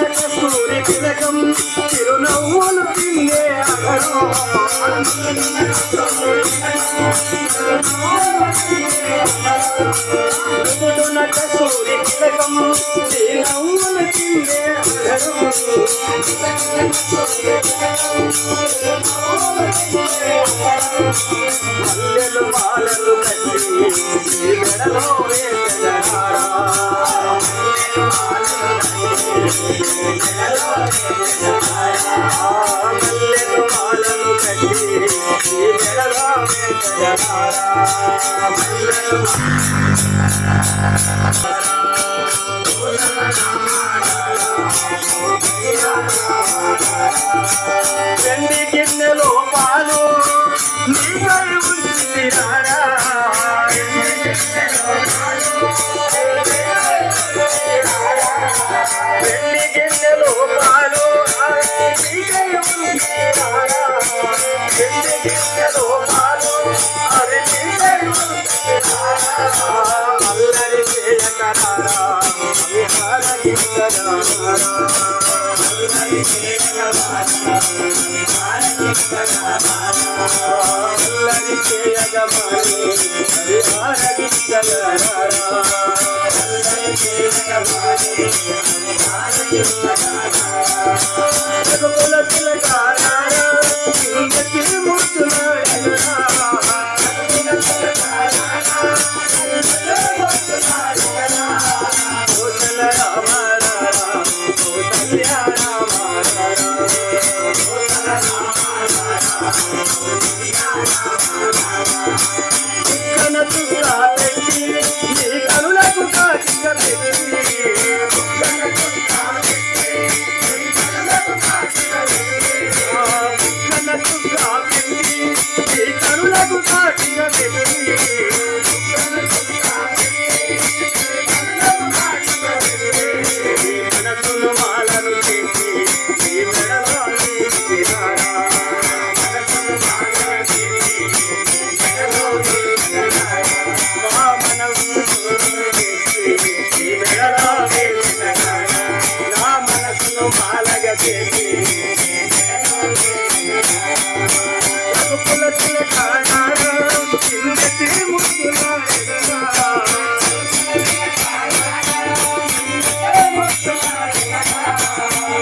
కస్తూరి తిలకం చిరునవ్వులు తిన్నే అగరం కస్తూరి తిలకం చిరునవ్వులు తిన్నే అగరం మల్లెలు మాలలు కట్టి మెడలో వేసగారా మల్లెలు మాలలు కట్టి మెడలో వేసగారా వెండి గిన్నెలో పాలు నీకై ఉంచిరారా వెండి గిన్నెలో పాలు నీకై ఉంచిరారా వెండి గిన్నెలో పాలు అవి నీకై ఉంచిరారా అల్లరి చేయకరారా విహారగించరారా అల్లరి చేయగమని రఘుకుల తిలకారా ఇంద్రకి ముద్దులాడినా కోసల రామ కోసల్య రామ కన తుగా పెట్టి నీ కనులకు కాటిక పెట్టి కన తుగా పెట్టి నీ కనులకు కాటిక పెట్టి మనసును మాలను చేసి నీ మెడలో వేసినారా నా మనసును మాలగ చేసి రఘుకుల తిలకారా కిందటి ముద్దులాడినా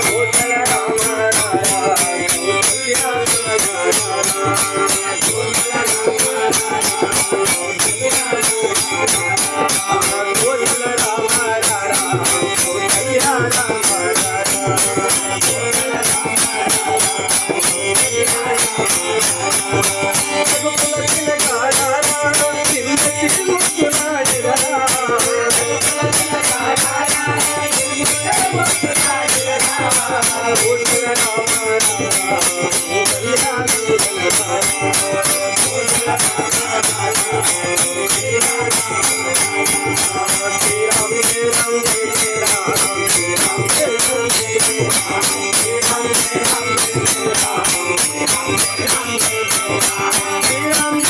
కోసల రామ Ram